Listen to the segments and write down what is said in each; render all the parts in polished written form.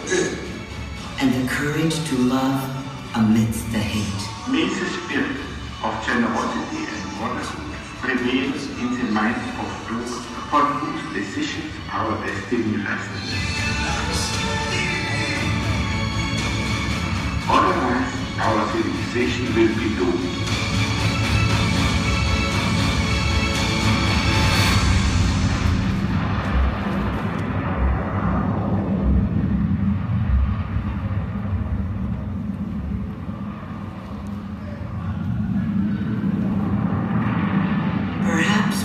spirit. And the courage to love amidst the hate. May the spirit of generosity and brotherhood prevail in the minds of those upon whose decisions our destiny rests. Otherwise, our civilization will be doomed.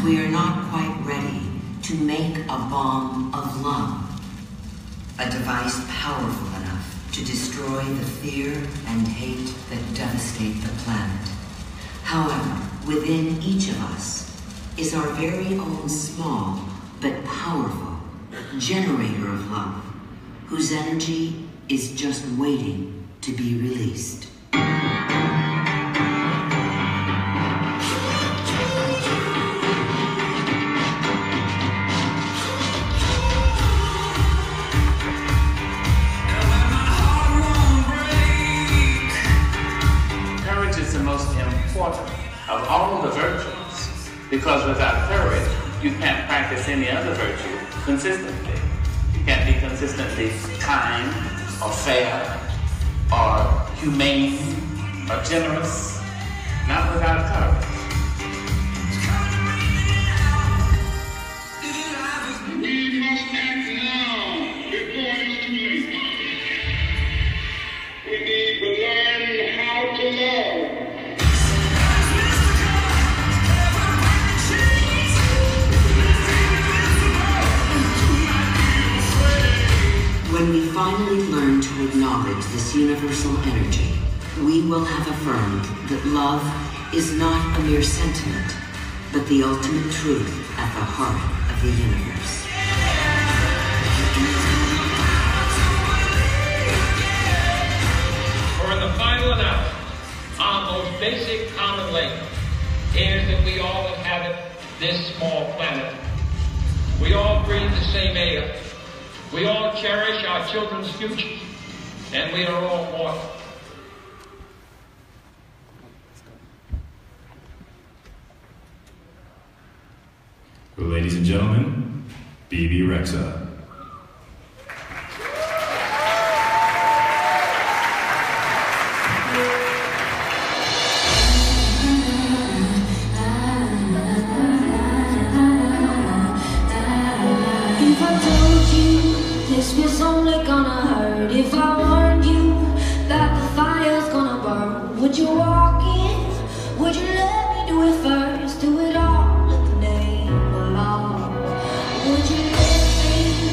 We are not quite ready to make a bomb of love, a device powerful enough to destroy the fear and hate that devastate the planet. However, within each of us is our very own small but powerful generator of love, whose energy is just waiting to be released. Of all the virtues, because without courage, you can't practice any other virtue consistently. You can't be consistently kind, or fair, or humane, or generous, not without courage. We must act now before it's too late. We need to learn how to love. When we finally learn to acknowledge this universal energy, we will have affirmed that love is not a mere sentiment, but the ultimate truth at the heart of the universe. For in the final analysis, our most basic common link is that we all inhabit this small planet. We all breathe the same air. We all cherish our children's future, and we are all mortal. Ladies and gentlemen, BB Rexa. This was only gonna hurt if I warned you that the fire's gonna burn. Would you walk in? Would you let me do it first? Do it all in the name of love. Would you let me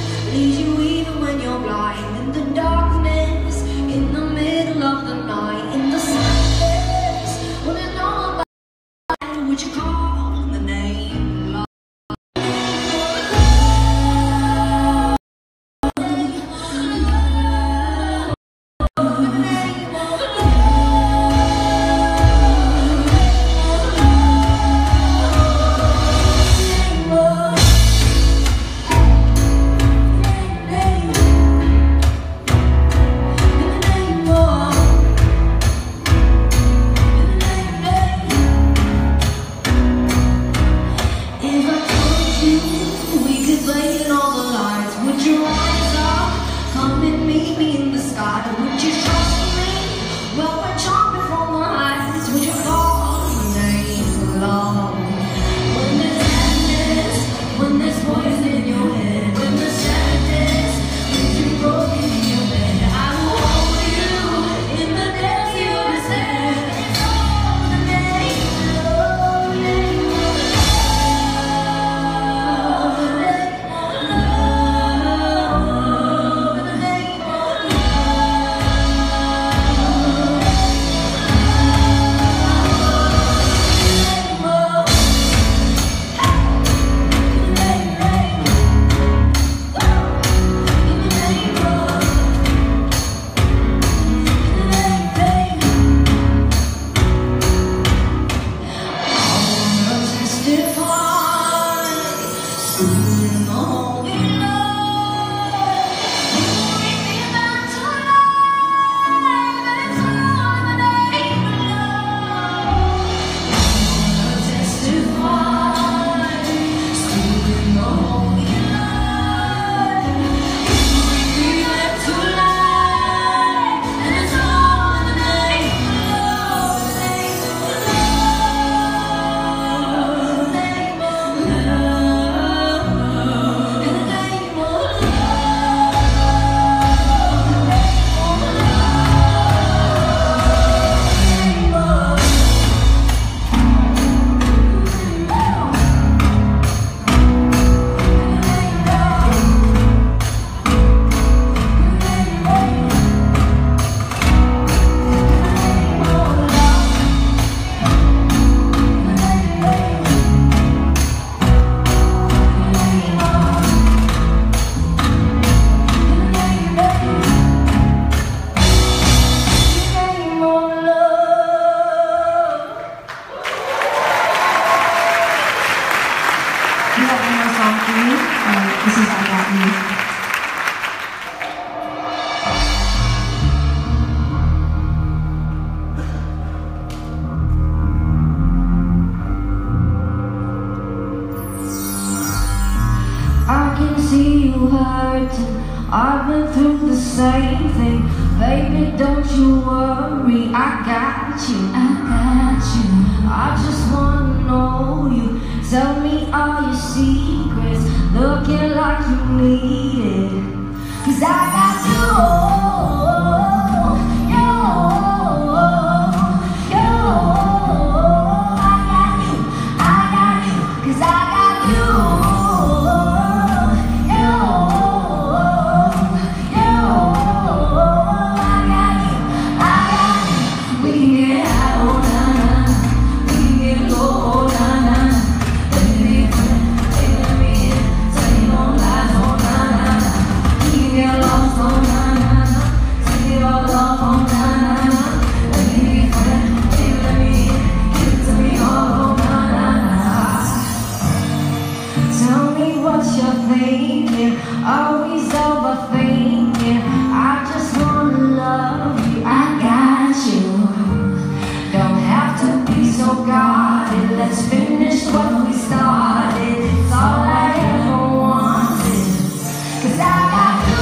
I've been through the same thing. Baby, don't you worry, I got you. I just wanna know you. Tell me all your secrets, looking like you need it. 'Cause I got you. Always overthinking. I just wanna love you. I got you. Don't have to be so guarded. Let's finish what we started. It's all I ever wanted. 'Cause I got you.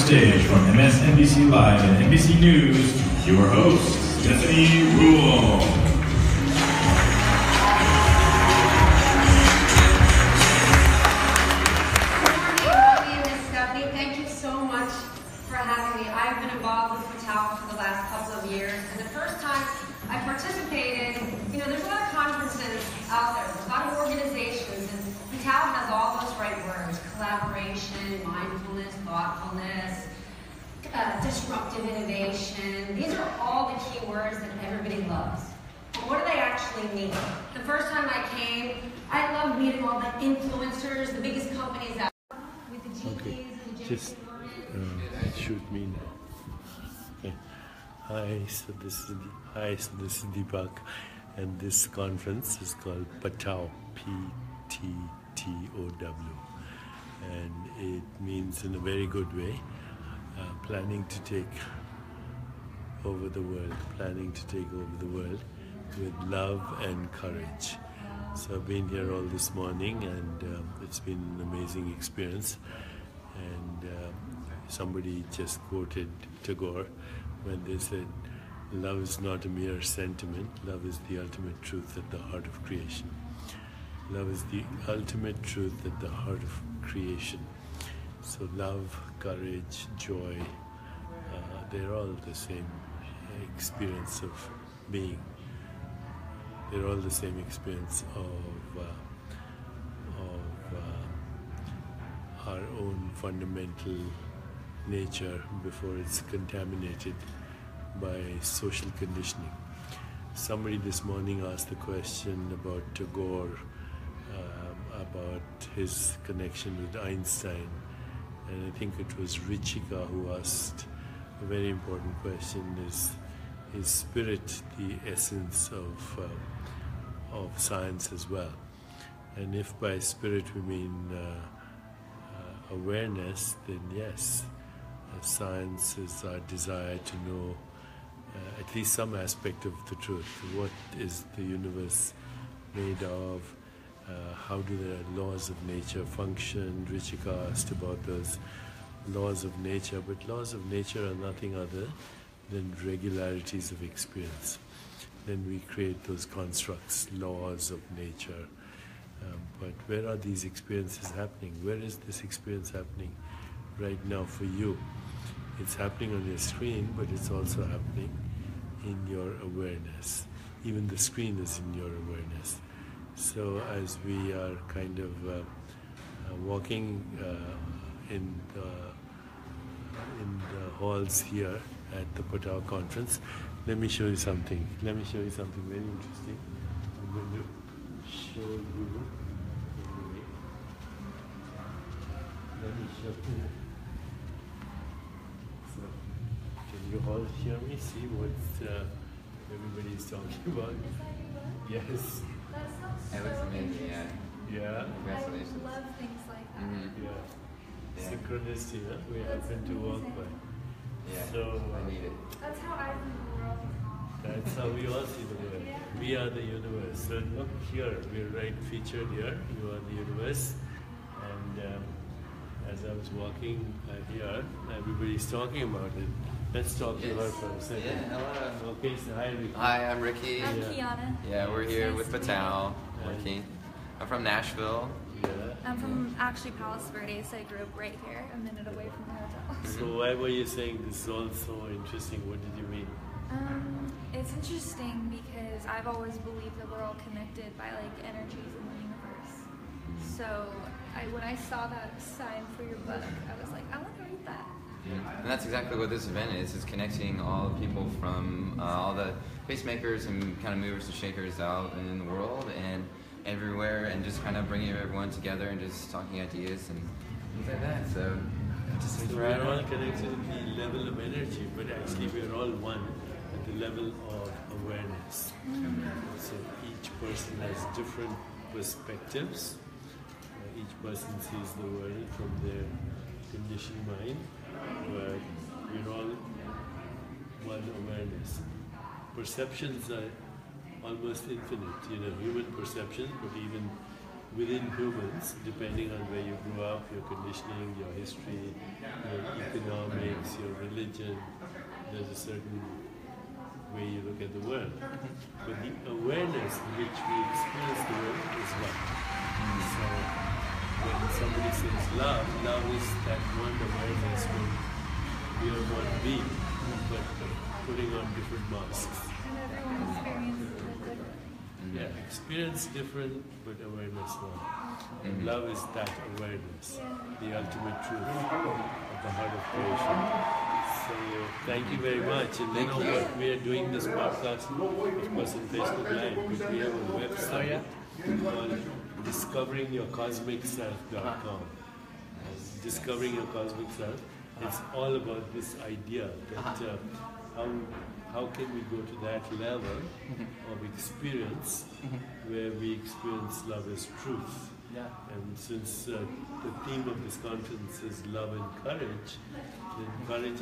Stage from MSNBC Live and NBC News, your host, Stephanie Rule. Stephanie, thank you so much for having me. I've been involved with Patel for the last couple of years, and the first time I participated, there's a lot of conferences out there, there's a lot of organizations, and Patel has all those right words: collaboration, mindfulness, thoughtfulness, disruptive innovation. These are all the key words that everybody loves. But what do they actually mean? The first time I came, I loved meeting all the influencers, the biggest companies out there, with the GPs and the Just shoot me now. Okay. Hi, so this is Deepak, and this conference is called PTTOW, P-T-T-O-W, and it means in a very good way, planning to take over the world with love and courage. So I've been here all this morning, and it's been an amazing experience. And somebody just quoted Tagore when they said, "Love is not a mere sentiment, love is the ultimate truth at the heart of creation." Love is the ultimate truth at the heart of creation. So love, courage, joy, they're all the same experience of being. They're all the same experience of our own fundamental nature before it's contaminated by social conditioning. Somebody this morning asked the question about Tagore, about his connection with Einstein, and I think it was Richika who asked a very important question: is spirit the essence of science as well? And if by spirit we mean awareness, then yes, science is our desire to know at least some aspect of the truth. What is the universe made of? How do the laws of nature function? Richika asked about those laws of nature, but laws of nature are nothing other than regularities of experience. Then we create those constructs, laws of nature. But where are these experiences happening? Where is this experience happening right now for you? It's happening on your screen, but it's also happening in your awareness. Even the screen is in your awareness. So as we are kind of walking in the halls here at the Patao conference, let me show you something. Let me show you something very interesting. I'm going to show you. Let me show you. So, can you all hear me? See what everybody is talking about? Yes. It looks amazing, yeah. Yeah. Congratulations. I love things like that. Mm-hmm. Yeah. Synchronicity, huh? We happen to walk by. Yeah. So, I need it. That's how I view the world. that's how we all see the world. Yeah. We are the universe. So look here, we're right featured here. You are the universe. And as I was walking here, everybody's talking about it. Let's talk to her for a second. Yeah, hello. Okay, so hi, Ricky. Hi, I'm Ricky. I'm Kiana. Yeah, we're here Nice with to meet Patao, you. working. I'm from Nashville. Yeah. I'm from actually Palos Verdes. I grew up right here, a minute away from the hotel. So why were you saying this is all so interesting? What did you mean? It's interesting because I've always believed that we're all connected by like energies in the universe. So when I saw that sign for your book, I was like, I want to read that. And that's exactly what this event is. It's connecting all the people from all the pacemakers and kind of movers and shakers out in the world and everywhere, and just kind of bringing everyone together and just talking ideas and things like that. So we're all connected at the level of energy, but actually we're all one at the level of awareness. So each person has different perspectives. Each person sees the world from their conditioned mind, but we're all one awareness. Perceptions are almost infinite, human perceptions, but even within humans, depending on where you grew up, your conditioning, your history, your economics, your religion, there's a certain way you look at the world. But the awareness in which we experience the world is one. So when somebody says love, love is that one awareness when we are one being, but putting on different masks. And everyone experiences it differently. Yeah, experience different, but awareness one. And love is that awareness, the ultimate truth at the heart of creation. So thank you very much. And what we are doing this podcast, of course, on Facebook Live, but we have a website called discoveringyourcosmicself.com. Discovering Your Cosmic Self. It's all about this idea that how can we go to that level of experience where we experience love as truth. And since the theme of this conference is love and courage, then courage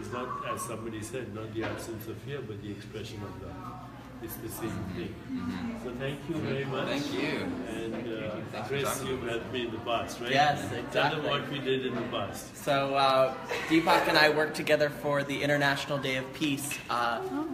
is not, as somebody said, not the absence of fear, but the expression of love. it's the same thing. So thank you very much. Thank you. And Chris, you've helped me in the past, right? Yes, exactly. Tell them what we did in the past. So Deepak and I worked together for the International Day of Peace.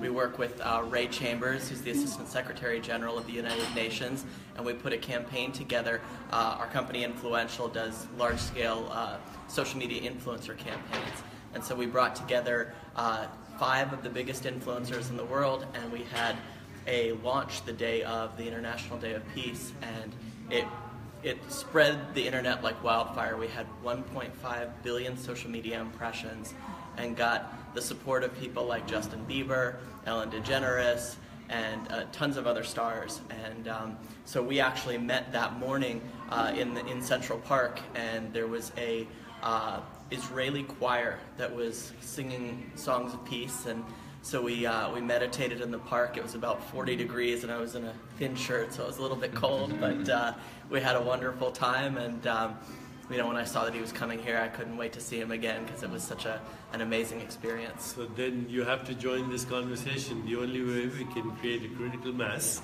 We work with Ray Chambers, who's the Assistant Secretary General of the United Nations, and we put a campaign together. Our company, Influential, does large-scale social media influencer campaigns. And so we brought together 5 of the biggest influencers in the world, and we had a launch the day of the International Day of Peace, and it spread the internet like wildfire. We had 1.5 billion social media impressions and got the support of people like Justin Bieber, Ellen DeGeneres, and tons of other stars. And so we actually met that morning in Central Park, and there was a Israeli choir that was singing songs of peace, and so we meditated in the park. It was about 40 degrees, and I was in a thin shirt, so it was a little bit cold, but we had a wonderful time. And when I saw that he was coming here, I couldn't wait to see him again because it was such an amazing experience. So then you have to join this conversation. The only way we can create a critical mass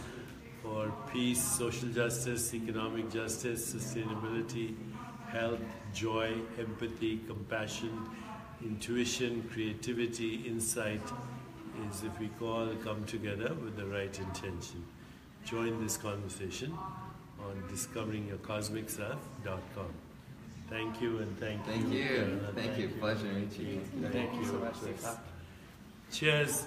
for peace, social justice, economic justice, sustainability, health, joy, empathy, compassion, intuition, creativity, insight, is if we come together with the right intention. Join this conversation on discoveringyourcosmicself.com. Thank you, and thank you. Thank you. Pleasure to meet you. Thank you so much, Deepak. Cheers.